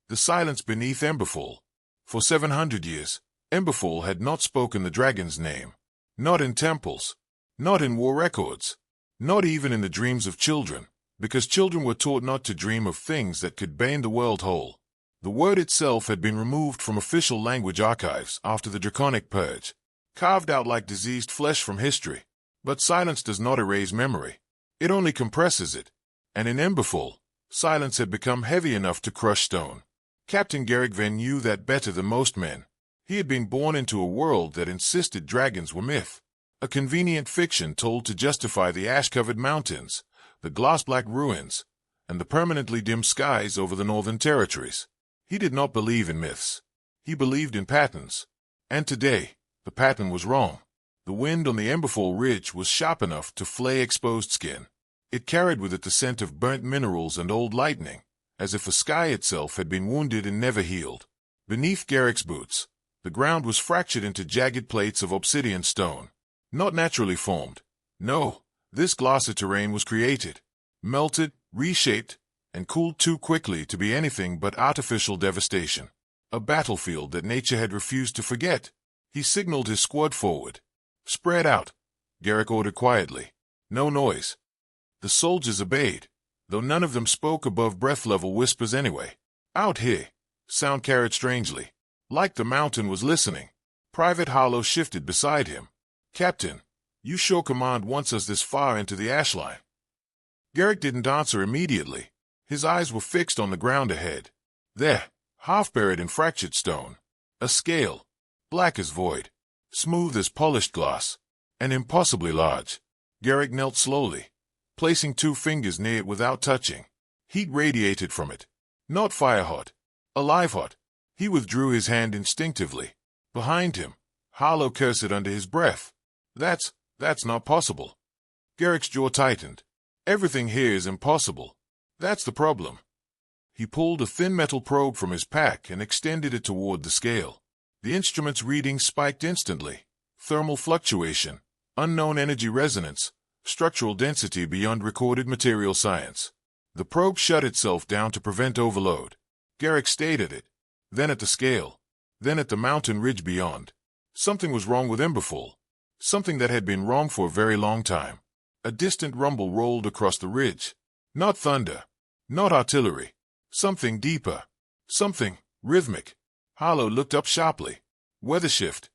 The silence beneath Emberfall. For 700 years, Emberfall had not spoken the dragon's name. Not in temples. Not in war records. Not even in the dreams of children, because children were taught not to dream of things that could bane the world whole. The word itself had been removed from official language archives after the Draconic Purge, carved out like diseased flesh from history. But silence does not erase memory. It only compresses it. And in Emberfall, silence had become heavy enough to crush stone. Captain Garrick Venn knew that better than most men. He had been born into a world that insisted dragons were myth. A convenient fiction told to justify the ash-covered mountains, the glass-black ruins, and the permanently dim skies over the northern territories. He did not believe in myths. He believed in patterns. And today, the pattern was wrong. The wind on the Emberfall ridge was sharp enough to flay exposed skin. It carried with it the scent of burnt minerals and old lightning, as if the sky itself had been wounded and never healed. Beneath Garrick's boots, the ground was fractured into jagged plates of obsidian stone. Not naturally formed. No, this glassy terrain was created, melted, reshaped, and cooled too quickly to be anything but artificial devastation. A battlefield that nature had refused to forget. He signaled his squad forward. "Spread out," Garrick ordered quietly. "No noise." The soldiers obeyed, though none of them spoke above breath-level whispers anyway. Out here, sound carried strangely, like the mountain was listening. Private Harlow shifted beside him. "Captain, you sure command wants us this far into the ash line?" Garrick didn't answer immediately. His eyes were fixed on the ground ahead. There, half buried in fractured stone, a scale, black as void, smooth as polished glass, and impossibly large. Garrick knelt slowly, placing 2 fingers near it without touching. Heat radiated from it. Not fire-hot, alive-hot. He withdrew his hand instinctively. Behind him, Harlow cursed under his breath. That's not possible." Garrick's jaw tightened. "Everything here is impossible. That's the problem." He pulled a thin metal probe from his pack and extended it toward the scale. The instrument's readings spiked instantly. Thermal fluctuation, unknown energy resonance, structural density beyond recorded material science. The probe shut itself down to prevent overload. Garrick stayed at it, then at the scale, then at the mountain ridge beyond. Something was wrong with Emberfall. Something that had been wrong for a very long time. A distant rumble rolled across the ridge. Not thunder, not artillery. Something deeper. Something rhythmic. Harlow looked up sharply. "Weather shift."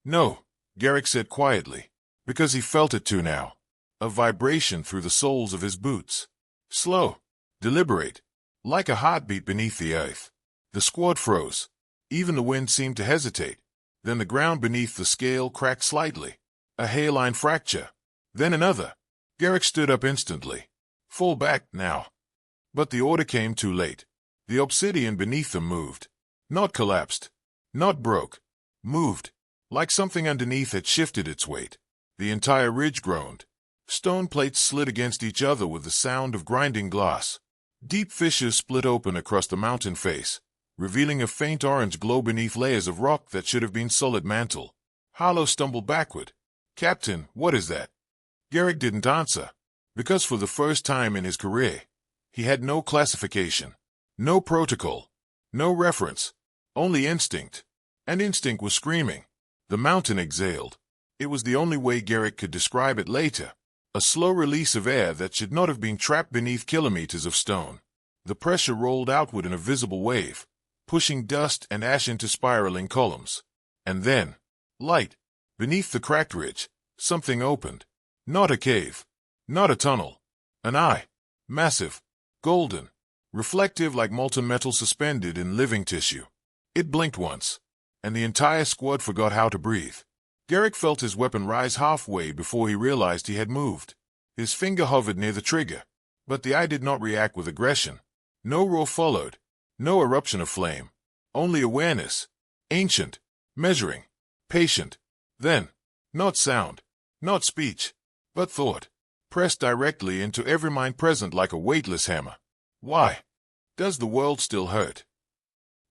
"No," Garrick said quietly, because he felt it too now. A vibration through the soles of his boots. Slow, deliberate, like a heartbeat beneath the earth. The squad froze. Even the wind seemed to hesitate. Then the ground beneath the scale cracked slightly. A hairline fracture. Then another. Garrick stood up instantly. "Fall back, now." But the order came too late. The obsidian beneath them moved. Not collapsed. Not broke. Moved. Like something underneath had shifted its weight. The entire ridge groaned. Stone plates slid against each other with the sound of grinding glass. Deep fissures split open across the mountain face, revealing a faint orange glow beneath layers of rock that should have been solid mantle. Harlow stumbled backward. "Captain, what is that?" Garrick didn't answer, because for the first time in his career, he had no classification, no protocol, no reference, only instinct. And instinct was screaming. The mountain exhaled. It was the only way Garrick could describe it later. A slow release of air that should not have been trapped beneath kilometers of stone. The pressure rolled outward in a visible wave, pushing dust and ash into spiraling columns. And then, light. Beneath the cracked ridge, something opened. Not a cave. Not a tunnel. An eye. Massive. Golden. Reflective like molten metal suspended in living tissue. It blinked once, and the entire squad forgot how to breathe. Garrick felt his weapon rise halfway before he realized he had moved. His finger hovered near the trigger, but the eye did not react with aggression. No roar followed. No eruption of flame. Only awareness. Ancient. Measuring. Patient. Then, not sound, not speech, but thought, pressed directly into every mind present like a weightless hammer. "Why? Does the world still hurt?"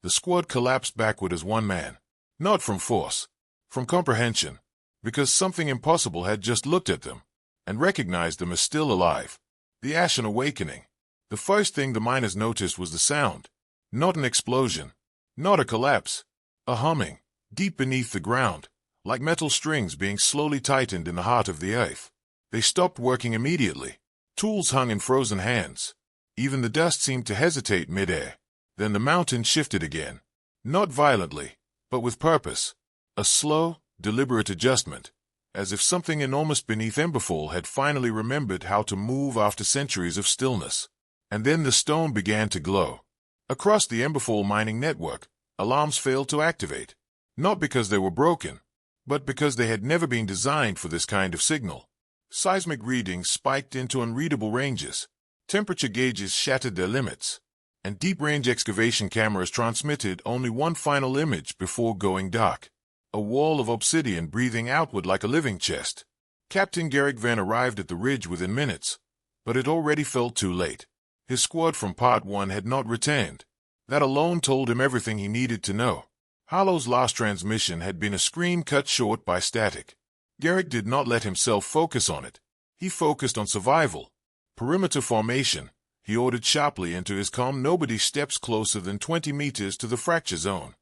The squad collapsed backward as one man. Not from force, from comprehension, because something impossible had just looked at them, and recognized them as still alive. The ashen awakening. The first thing the miners noticed was the sound. Not an explosion. Not a collapse. A humming, deep beneath the ground, like metal strings being slowly tightened in the heart of the earth. They stopped working immediately. Tools hung in frozen hands. Even the dust seemed to hesitate mid-air. Then the mountain shifted again. Not violently, but with purpose. A slow, deliberate adjustment, as if something enormous beneath Emberfall had finally remembered how to move after centuries of stillness. And then the stone began to glow. Across the Emberfall mining network, alarms failed to activate. Not because they were broken, but because they had never been designed for this kind of signal. Seismic readings spiked into unreadable ranges. Temperature gauges shattered their limits, and deep-range excavation cameras transmitted only one final image before going dark. A wall of obsidian breathing outward like a living chest. Captain Garrick Van arrived at the ridge within minutes, but it already felt too late. His squad from Part 1 had not returned. That alone told him everything he needed to know. Hollow's last transmission had been a scream cut short by static. Garrick did not let himself focus on it. He focused on survival. Perimeter formation, he ordered sharply into his comm. Nobody steps closer than 20 meters to the fracture zone.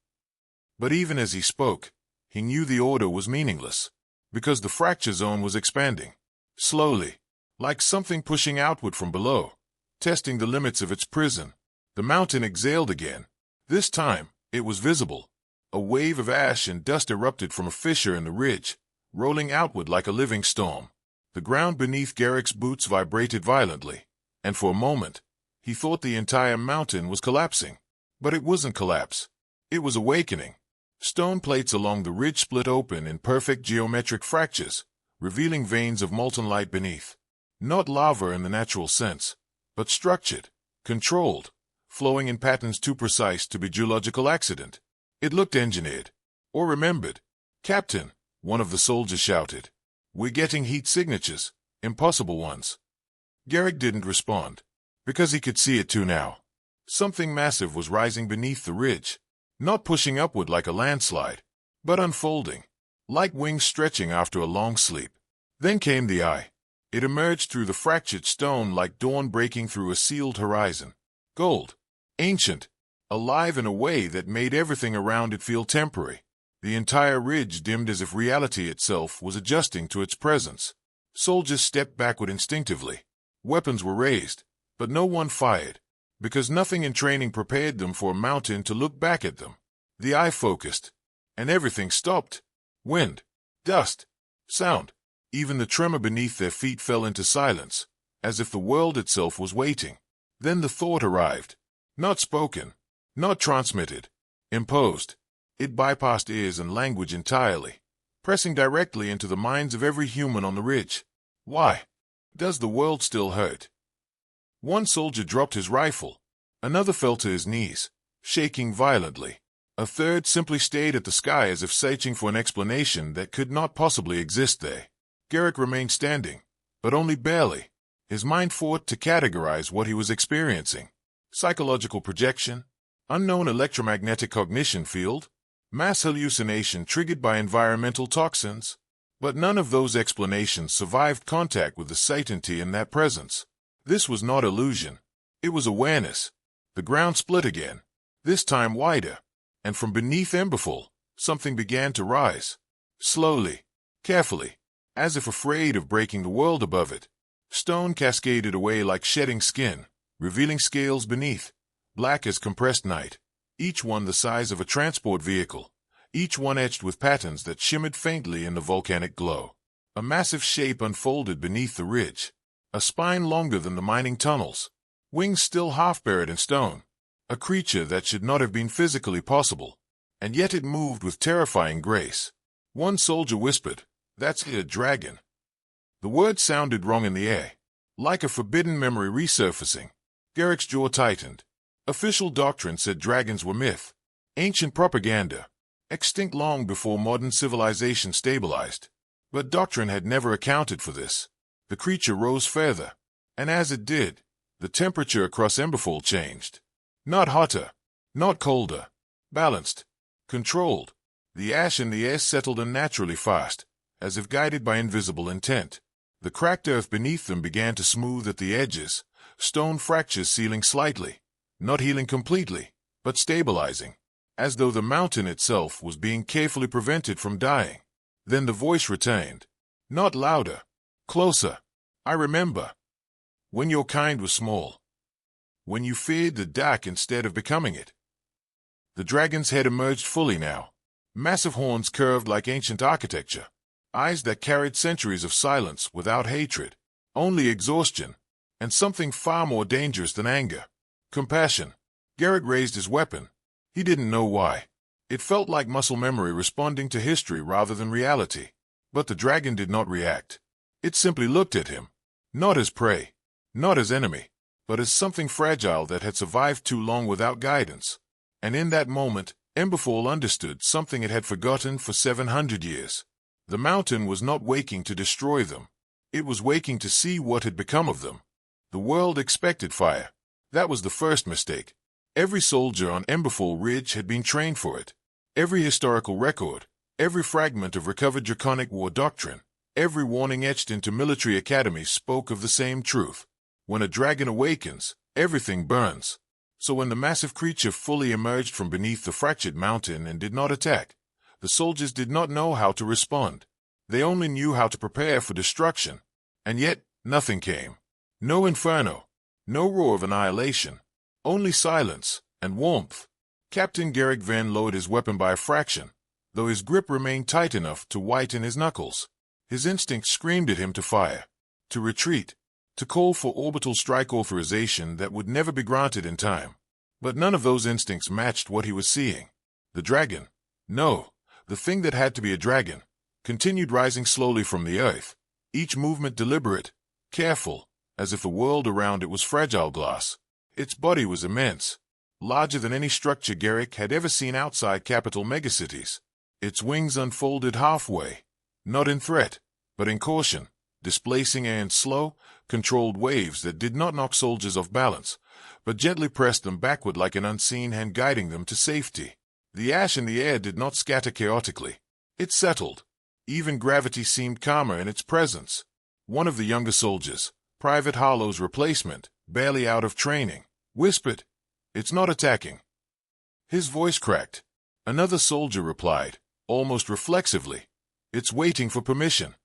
But even as he spoke, he knew the order was meaningless, because the fracture zone was expanding. Slowly, like something pushing outward from below, testing the limits of its prison. The mountain exhaled again. This time, it was visible. A wave of ash and dust erupted from a fissure in the ridge, rolling outward like a living storm. The ground beneath Garrick's boots vibrated violently, and for a moment, he thought the entire mountain was collapsing. But it wasn't collapse. It was awakening. Stone plates along the ridge split open in perfect geometric fractures, revealing veins of molten light beneath. Not lava in the natural sense, but structured, controlled, flowing in patterns too precise to be geological accident. It looked engineered, or remembered. "Captain," one of the soldiers shouted, "we're getting heat signatures, impossible ones." Garrick didn't respond, because he could see it too now. Something massive was rising beneath the ridge, not pushing upward like a landslide, but unfolding, like wings stretching after a long sleep. Then came the eye. It emerged through the fractured stone like dawn breaking through a sealed horizon. Gold, ancient, alive in a way that made everything around it feel temporary. The entire ridge dimmed as if reality itself was adjusting to its presence. Soldiers stepped backward instinctively. Weapons were raised, but no one fired, because nothing in training prepared them for a mountain to look back at them. The eye focused, and everything stopped. Wind, dust, sound. Even the tremor beneath their feet fell into silence, as if the world itself was waiting. Then the thought arrived. Not spoken, not transmitted, imposed. It bypassed ears and language entirely, pressing directly into the minds of every human on the ridge. Why? Does the world still hurt? One soldier dropped his rifle. Another fell to his knees, shaking violently. A third simply stayed at the sky as if searching for an explanation that could not possibly exist there. Garrick remained standing, but only barely. His mind fought to categorize what he was experiencing. Psychological projection, unknown electromagnetic cognition field, mass hallucination triggered by environmental toxins. But none of those explanations survived contact with the certainty in that presence. This was not illusion. It was awareness. The ground split again, this time wider, and from beneath Emberfall, something began to rise. Slowly, carefully, as if afraid of breaking the world above it. Stone cascaded away like shedding skin, revealing scales beneath, black as compressed night, each one the size of a transport vehicle, each one etched with patterns that shimmered faintly in the volcanic glow. A massive shape unfolded beneath the ridge, a spine longer than the mining tunnels, wings still half buried in stone, a creature that should not have been physically possible, and yet it moved with terrifying grace. One soldier whispered, "That's a dragon." The word sounded wrong in the air, like a forbidden memory resurfacing. Garrick's jaw tightened. Official doctrine said dragons were myth, ancient propaganda, extinct long before modern civilization stabilized. But doctrine had never accounted for this. The creature rose further, and as it did, the temperature across Emberfall changed. Not hotter, not colder, balanced, controlled. The ash in the air settled unnaturally fast, as if guided by invisible intent. The cracked earth beneath them began to smooth at the edges, stone fractures sealing slightly, not healing completely, but stabilizing, as though the mountain itself was being carefully prevented from dying. Then the voice returned, not louder, closer. I remember. When your kind was small. When you feared the dark instead of becoming it. The dragon's head emerged fully now. Massive horns curved like ancient architecture. Eyes that carried centuries of silence without hatred, only exhaustion, and something far more dangerous than anger. Compassion. Garrick raised his weapon. He didn't know why. It felt like muscle memory responding to history rather than reality. But the dragon did not react. It simply looked at him. Not as prey, not as enemy, but as something fragile that had survived too long without guidance. And in that moment, Emberfall understood something it had forgotten for 700 years. The mountain was not waking to destroy them. It was waking to see what had become of them. The world expected fire. That was the first mistake. Every soldier on Emberfall Ridge had been trained for it. Every historical record, every fragment of recovered draconic war doctrine, every warning etched into military academies spoke of the same truth. When a dragon awakens, everything burns. So when the massive creature fully emerged from beneath the fractured mountain and did not attack, the soldiers did not know how to respond. They only knew how to prepare for destruction. And yet, nothing came. No inferno. No roar of annihilation. Only silence and warmth. Captain Garrick Van lowered his weapon by a fraction, though his grip remained tight enough to whiten his knuckles. His instinct screamed at him to fire, to retreat, to call for orbital strike authorization that would never be granted in time. But none of those instincts matched what he was seeing. The dragon, no, the thing that had to be a dragon, continued rising slowly from the earth, each movement deliberate, careful, as if the world around it was fragile glass. Its body was immense, larger than any structure Garrick had ever seen outside capital megacities. Its wings unfolded halfway, not in threat, but in caution, displacing air in slow, controlled waves that did not knock soldiers off balance, but gently pressed them backward like an unseen hand guiding them to safety. The ash in the air did not scatter chaotically. It settled. Even gravity seemed calmer in its presence. One of the younger soldiers, Private Harlow's replacement, barely out of training, whispered, "It's not attacking." His voice cracked. Another soldier replied, almost reflexively, "It's waiting for permission."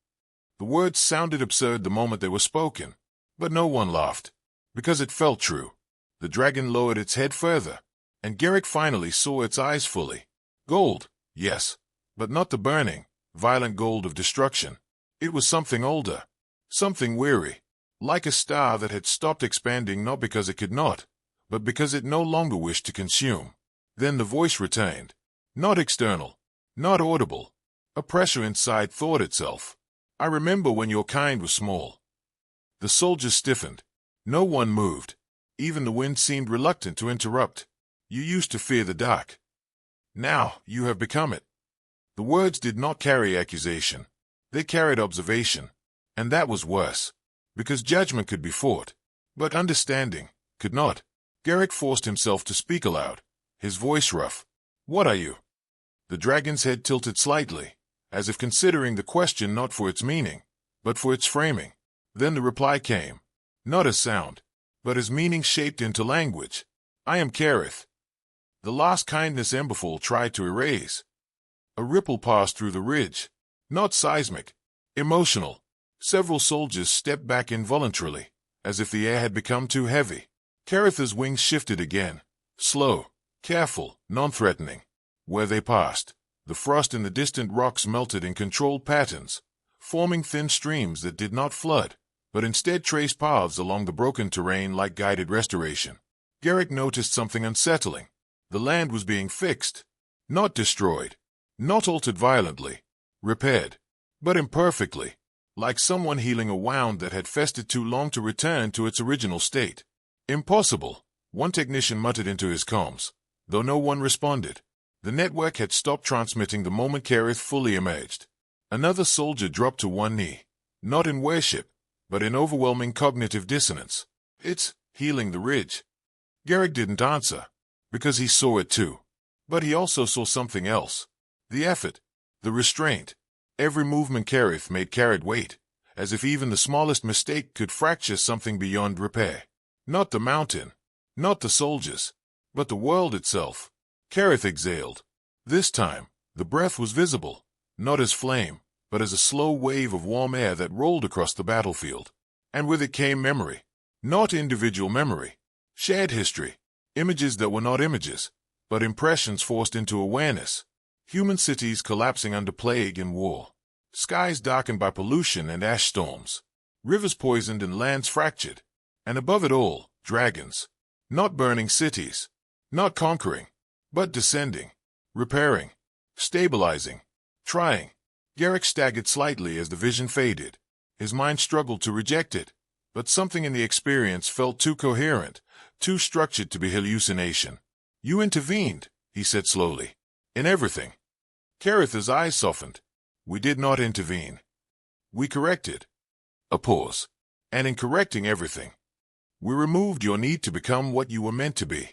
The words sounded absurd the moment they were spoken, but no one laughed, because it felt true. The dragon lowered its head further, and Garrick finally saw its eyes fully. Gold, yes, but not the burning, violent gold of destruction. It was something older, something weary, like a star that had stopped expanding not because it could not, but because it no longer wished to consume. Then the voice returned, not external, not audible. A pressure inside thought itself. "I remember when your kind was small." The soldiers stiffened. No one moved. Even the wind seemed reluctant to interrupt. "You used to fear the dark. Now you have become it." The words did not carry accusation. They carried observation. And that was worse. Because judgment could be fought, but understanding could not. Garrick forced himself to speak aloud, his voice rough. "What are you?" The dragon's head tilted slightly, as if considering the question not for its meaning, but for its framing. Then the reply came, not as sound, but as meaning shaped into language. "I am Kareth." The last kindness Emberfall tried to erase. A ripple passed through the ridge, not seismic, emotional. Several soldiers stepped back involuntarily, as if the air had become too heavy. Kareth's wings shifted again, slow, careful, non-threatening. Where they passed, the frost in the distant rocks melted in controlled patterns, forming thin streams that did not flood, but instead traced paths along the broken terrain like guided restoration. Garrick noticed something unsettling. The land was being fixed, not destroyed, not altered violently, repaired, but imperfectly, like someone healing a wound that had festered too long to return to its original state. "Impossible," one technician muttered into his comms, though no one responded. The network had stopped transmitting the moment Kareth fully emerged. Another soldier dropped to one knee, not in worship, but in overwhelming cognitive dissonance. "It's healing the ridge." Garrick didn't answer, because he saw it too. But he also saw something else. The effort, the restraint. Every movement Kareth made carried weight, as if even the smallest mistake could fracture something beyond repair. Not the mountain, not the soldiers, But the world itself. Kareth exhaled. This time, the breath was visible, not as flame, but as a slow wave of warm air that rolled across the battlefield. And with it came memory. Not individual memory. Shared history. Images that were not images, but impressions forced into awareness. Human cities collapsing under plague and war. Skies darkened by pollution and ash storms. Rivers poisoned and lands fractured. And above it all, dragons. Not burning cities. Not conquering. But descending. Repairing. Stabilizing. Trying. Garrick staggered slightly as the vision faded. His mind struggled to reject it, but something in the experience felt too coherent, too structured to be hallucination. You intervened, he said slowly. In everything. Kareth's eyes softened. We did not intervene. We corrected. A pause. And in correcting everything, we removed your need to become what you were meant to be.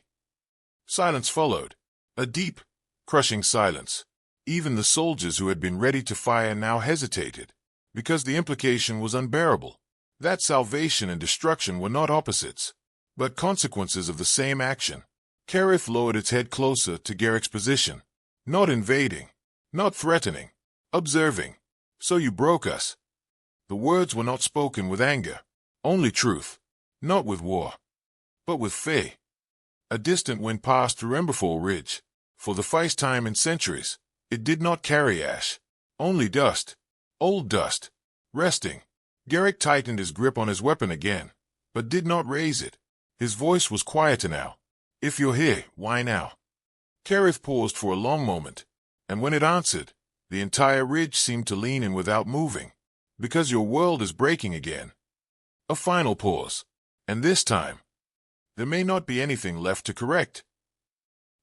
Silence followed. A deep, crushing silence. Even the soldiers who had been ready to fire now hesitated, because the implication was unbearable. That salvation and destruction were not opposites, but consequences of the same action. Kareth lowered its head closer to Garrick's position. Not invading. Not threatening. Observing. So you broke us. The words were not spoken with anger. Only truth. Not with war. But with faith. A distant wind passed through Emberfall Ridge. For the first time in centuries, it did not carry ash. Only dust. Old dust. Resting. Garrick tightened his grip on his weapon again, but did not raise it. His voice was quieter now. If you're here, why now? Kareth paused for a long moment, and when it answered, the entire ridge seemed to lean in without moving. Because your world is breaking again. A final pause. And this time, there may not be anything left to correct.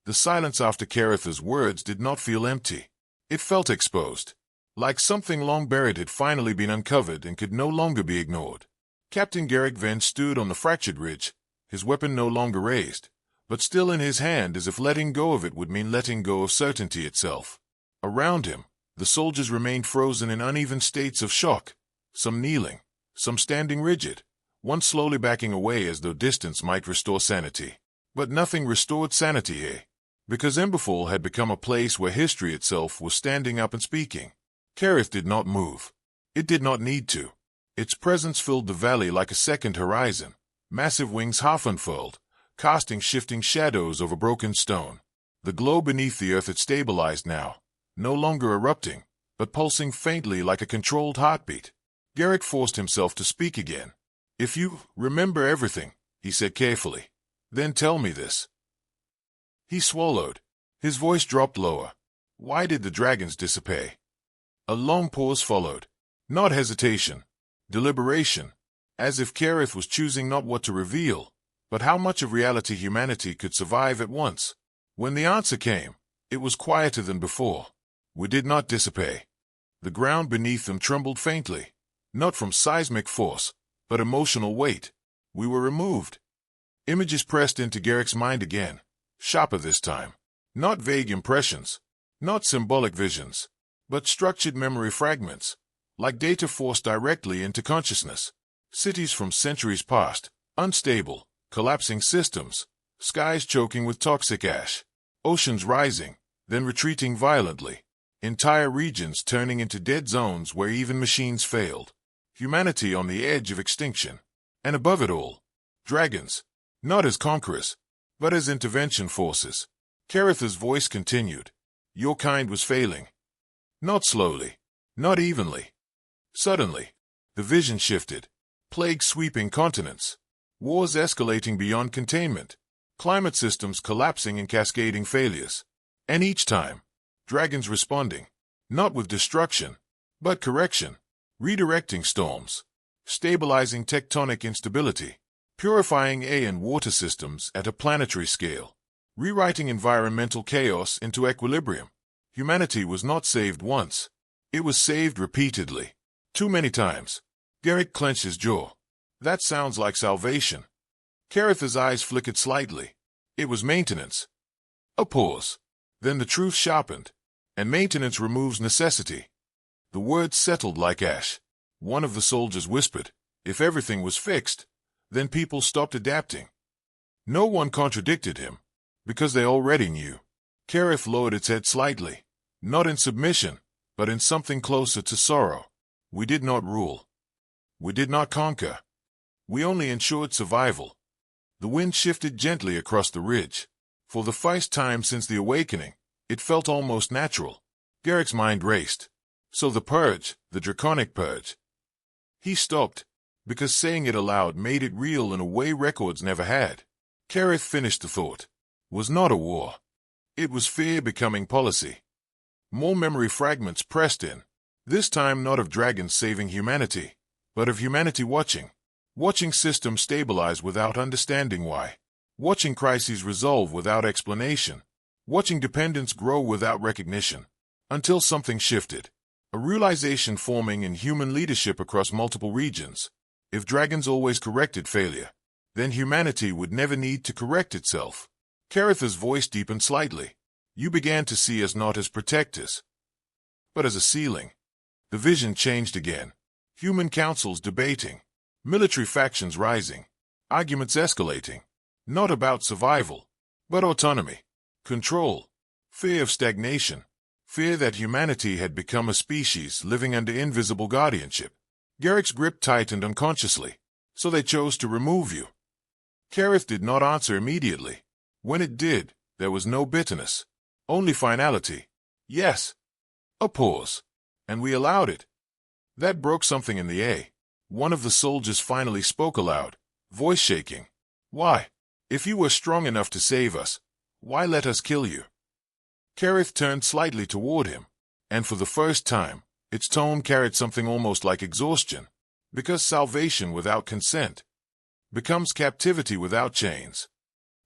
The silence after Kareth's words did not feel empty. It felt exposed. Like something long buried had finally been uncovered and could no longer be ignored. Captain Garrick Venn stood on the fractured ridge, his weapon no longer raised, but still in his hand as if letting go of it would mean letting go of certainty itself. Around him, the soldiers remained frozen in uneven states of shock, some kneeling, some standing rigid, one slowly backing away as though distance might restore sanity. But nothing restored sanity here, because Emberfall had become a place where history itself was standing up and speaking. Kareth did not move. It did not need to. Its presence filled the valley like a second horizon, massive wings half unfurled, casting shifting shadows over broken stone. The glow beneath the earth had stabilized now, no longer erupting, but pulsing faintly like a controlled heartbeat. Garrick forced himself to speak again. If you remember everything, he said carefully, then tell me this. He swallowed. His voice dropped lower. Why did the dragons disappear? A long pause followed. Not hesitation. Deliberation. As if Kareth was choosing not what to reveal, but how much of reality humanity could survive at once. When the answer came, it was quieter than before. We did not disappear. The ground beneath them trembled faintly, not from seismic force, but emotional weight. We were removed. Images pressed into Garrick's mind again, sharper this time. Not vague impressions, not symbolic visions, but structured memory fragments, like data forced directly into consciousness. Cities from centuries past, unstable, collapsing systems, skies choking with toxic ash, oceans rising, then retreating violently, entire regions turning into dead zones where even machines failed, humanity on the edge of extinction, and above it all, dragons, not as conquerors, but as intervention forces. Kareth's voice continued. Your kind was failing. Not slowly, not evenly. Suddenly, the vision shifted. Plague sweeping continents. Wars escalating beyond containment. Climate systems collapsing in cascading failures. And each time, dragons responding. Not with destruction, but correction. Redirecting storms. Stabilizing tectonic instability. Purifying air and water systems at a planetary scale. Rewriting environmental chaos into equilibrium. Humanity was not saved once. It was saved repeatedly. Too many times. Garrick clenched his jaw. That sounds like salvation. Kareth's eyes flickered slightly. It was maintenance. A pause. Then the truth sharpened. And maintenance removes necessity. The words settled like ash. One of the soldiers whispered, if everything was fixed, then people stopped adapting. No one contradicted him. Because they already knew. Kerith lowered its head slightly. Not in submission, but in something closer to sorrow. We did not rule. We did not conquer. We only ensured survival. The wind shifted gently across the ridge. For the first time since the awakening, it felt almost natural. Garrick's mind raced. So the purge, the draconic purge. He stopped, because saying it aloud made it real in a way records never had. Kerith finished the thought. Was not a war. It was fear becoming policy. More memory fragments pressed in. This time not of dragons saving humanity, but of humanity watching. Watching systems stabilize without understanding why. Watching crises resolve without explanation. Watching dependence grow without recognition. Until something shifted. A realization forming in human leadership across multiple regions. If dragons always corrected failure, then humanity would never need to correct itself. Kerith's voice deepened slightly. You began to see us not as protectors, but as a ceiling. The vision changed again. Human councils debating. Military factions rising. Arguments escalating. Not about survival, but autonomy. Control. Fear of stagnation. Fear that humanity had become a species living under invisible guardianship. Garrick's grip tightened unconsciously. So they chose to remove you. Kerith did not answer immediately. When it did, there was no bitterness. Only finality. Yes. A pause. And we allowed it. That broke something in the air. One of the soldiers finally spoke aloud, voice shaking. Why? If you were strong enough to save us, why let us kill you? Kerith turned slightly toward him, and for the first time, its tone carried something almost like exhaustion. Because salvation without consent becomes captivity without chains.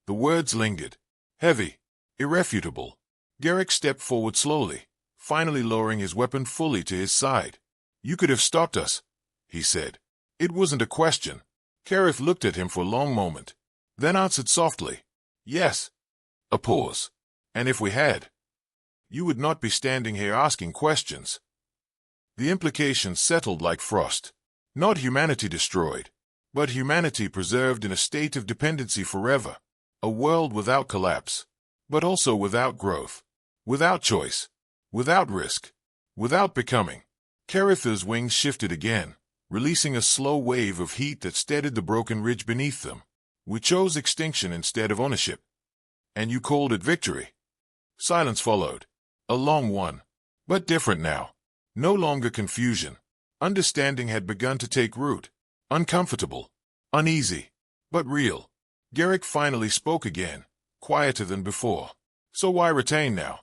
The words lingered. Heavy. Irrefutable. Garrick stepped forward slowly, finally lowering his weapon fully to his side. You could have stopped us, he said. It wasn't a question. Kerith looked at him for a long moment, then answered softly. Yes. A pause. And if we had, you would not be standing here asking questions. The implications settled like frost. Not humanity destroyed, but humanity preserved in a state of dependency forever. A world without collapse, but also without growth. Without choice. Without risk. Without becoming. Kerith's wings shifted again, releasing a slow wave of heat that steadied the broken ridge beneath them. We chose extinction instead of ownership. And you called it victory. Silence followed. A long one. But different now. No longer confusion. Understanding had begun to take root. Uncomfortable. Uneasy. But real. Garrick finally spoke again, quieter than before. So why retain now?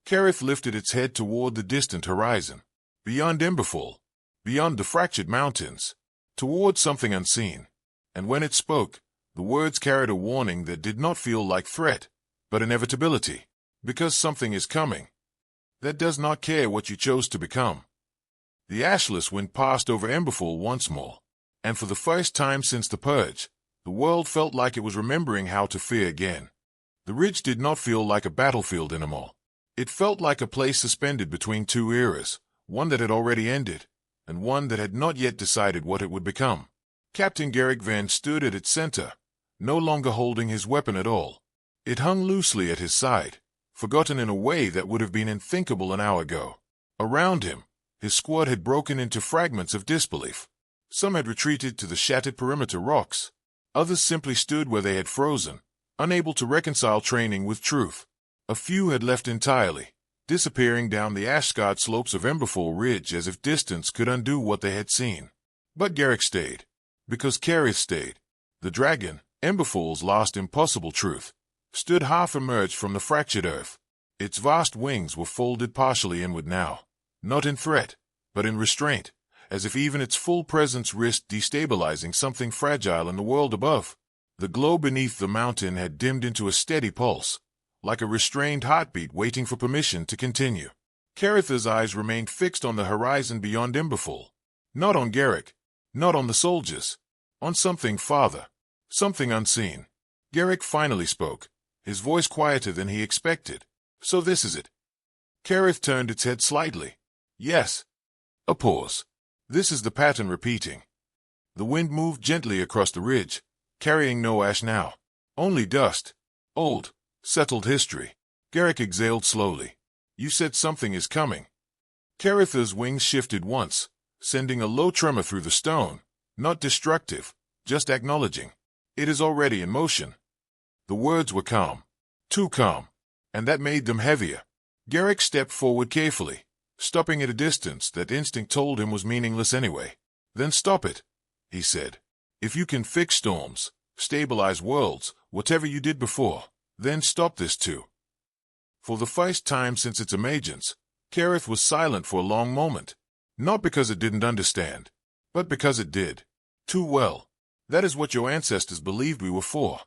Kerith lifted its head toward the distant horizon. Beyond Emberfall. Beyond the fractured mountains. Toward something unseen. And when it spoke, the words carried a warning that did not feel like threat, but inevitability. Because something is coming. That does not care what you chose to become. The ashless wind passed over Emberfall once more. And for the first time since the purge, the world felt like it was remembering how to fear again. The ridge did not feel like a battlefield anymore. It felt like a place suspended between two eras, one that had already ended, and one that had not yet decided what it would become. Captain Garrick Van stood at its center, no longer holding his weapon at all. It hung loosely at his side, forgotten in a way that would have been unthinkable an hour ago. Around him, his squad had broken into fragments of disbelief. Some had retreated to the shattered perimeter rocks. Others simply stood where they had frozen, unable to reconcile training with truth. A few had left entirely, disappearing down the ash-scarred slopes of Emberfall Ridge as if distance could undo what they had seen. But Garrick stayed. Because Kerith stayed. The dragon, Emberfall's last impossible truth, stood half-emerged from the fractured earth. Its vast wings were folded partially inward now, not in threat, but in restraint, as if even its full presence risked destabilizing something fragile in the world above. The glow beneath the mountain had dimmed into a steady pulse, like a restrained heartbeat waiting for permission to continue. Kerith's eyes remained fixed on the horizon beyond Emberfall. Not on Garrick, not on the soldiers, on something farther, something unseen. Garrick finally spoke, his voice quieter than he expected. So this is it. Kerith turned its head slightly. Yes. A pause. This is the pattern repeating. The wind moved gently across the ridge, carrying no ash now. Only dust. Old, settled history. Garrick exhaled slowly. You said something is coming. Caritha's wings shifted once, sending a low tremor through the stone, not destructive, just acknowledging. It is already in motion. The words were calm, too calm, and that made them heavier. Garrick stepped forward carefully, stopping at a distance that instinct told him was meaningless anyway. Then stop it, he said. If you can fix storms, stabilize worlds, whatever you did before, then stop this too. For the first time since its emergence, Carith was silent for a long moment, not because it didn't understand, but because it did. Too well. That is what your ancestors believed we were for.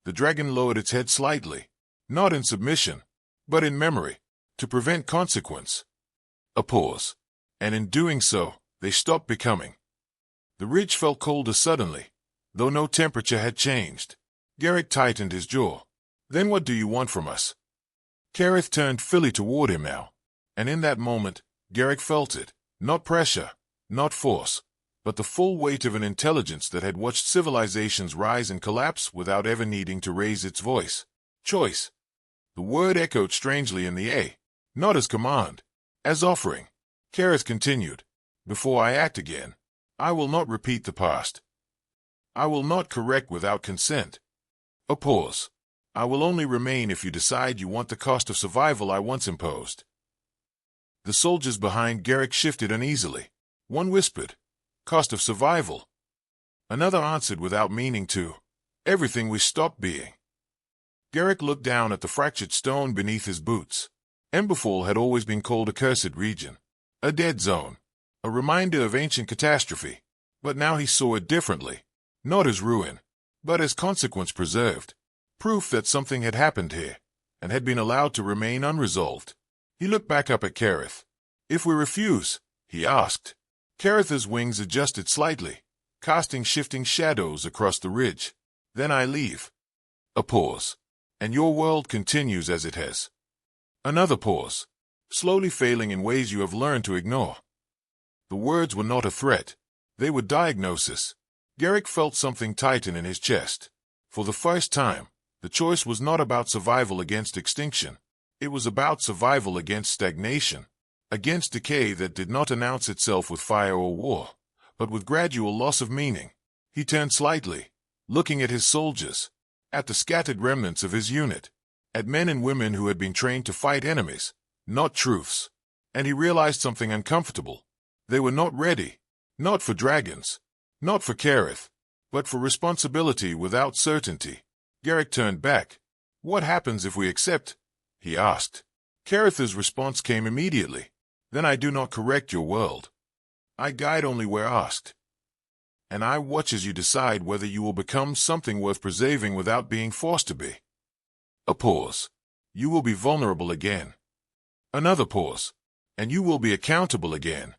The dragon lowered its head slightly, not in submission, but in memory, to prevent consequence. A pause. And in doing so, they stopped becoming. The ridge felt colder suddenly, though no temperature had changed. Garrick tightened his jaw. Then what do you want from us? Carith turned fully toward him now, and in that moment, Garrick felt it. Not pressure, not force, but the full weight of an intelligence that had watched civilizations rise and collapse without ever needing to raise its voice. Choice. The word echoed strangely in the air, not as command, as offering. Carith continued, Before I act again, I will not repeat the past. I will not correct without consent. A pause. I will only remain if you decide you want the cost of survival I once imposed. The soldiers behind Garrick shifted uneasily. One whispered, Cost of survival. Another answered without meaning to, Everything we stopped being. Garrick looked down at the fractured stone beneath his boots. Emberfall had always been called a cursed region, a dead zone, a reminder of ancient catastrophe. But now he saw it differently, not as ruin, but as consequence preserved. Proof that something had happened here, and had been allowed to remain unresolved. He looked back up at Carith. If we refuse, he asked. Caritha's wings adjusted slightly, casting shifting shadows across the ridge. Then I leave. A pause. And your world continues as it has. Another pause, slowly failing in ways you have learned to ignore. The words were not a threat. They were diagnosis. Garrick felt something tighten in his chest. For the first time, the choice was not about survival against extinction. It was about survival against stagnation, against decay that did not announce itself with fire or war, but with gradual loss of meaning. He turned slightly, looking at his soldiers, at the scattered remnants of his unit, at men and women who had been trained to fight enemies, not truths. And he realized something uncomfortable. They were not ready, not for dragons, not for Carith, but for responsibility without certainty. Garrick turned back. What happens if we accept? He asked. Caritha's response came immediately. Then I do not correct your world. I guide only where asked. And I watch as you decide whether you will become something worth preserving without being forced to be. A pause. You will be vulnerable again. Another pause. And you will be accountable again.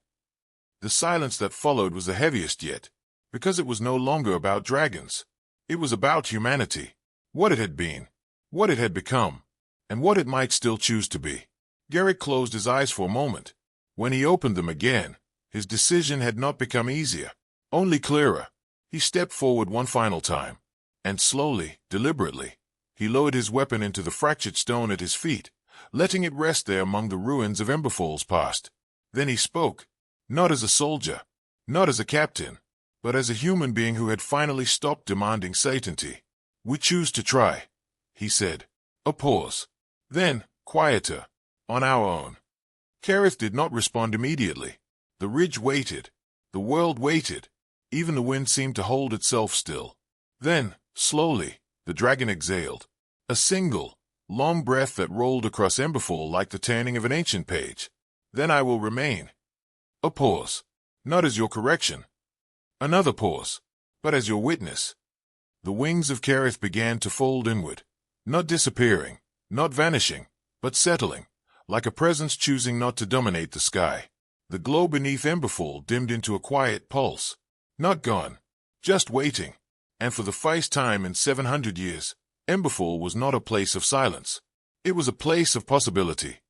The silence that followed was the heaviest yet, because it was no longer about dragons. It was about humanity. What it had been, what it had become, and what it might still choose to be. Garrick closed his eyes for a moment. When he opened them again, his decision had not become easier, only clearer. He stepped forward one final time, and slowly, deliberately, he lowered his weapon into the fractured stone at his feet, letting it rest there among the ruins of Emberfall's past. Then he spoke, not as a soldier, not as a captain, but as a human being who had finally stopped demanding certainty. We choose to try, he said. A pause. Then, quieter, on our own. Carith did not respond immediately. The ridge waited. The world waited. Even the wind seemed to hold itself still. Then, slowly, the dragon exhaled. A single, long breath that rolled across Emberfall like the turning of an ancient page. Then I will remain. A pause. Not as your correction. Another pause. But as your witness. The wings of Carith began to fold inward, not disappearing, not vanishing, but settling, like a presence choosing not to dominate the sky. The glow beneath Emberfall dimmed into a quiet pulse. Not gone, just waiting. And for the first time in 700 years, Emberfall was not a place of silence. It was a place of possibility.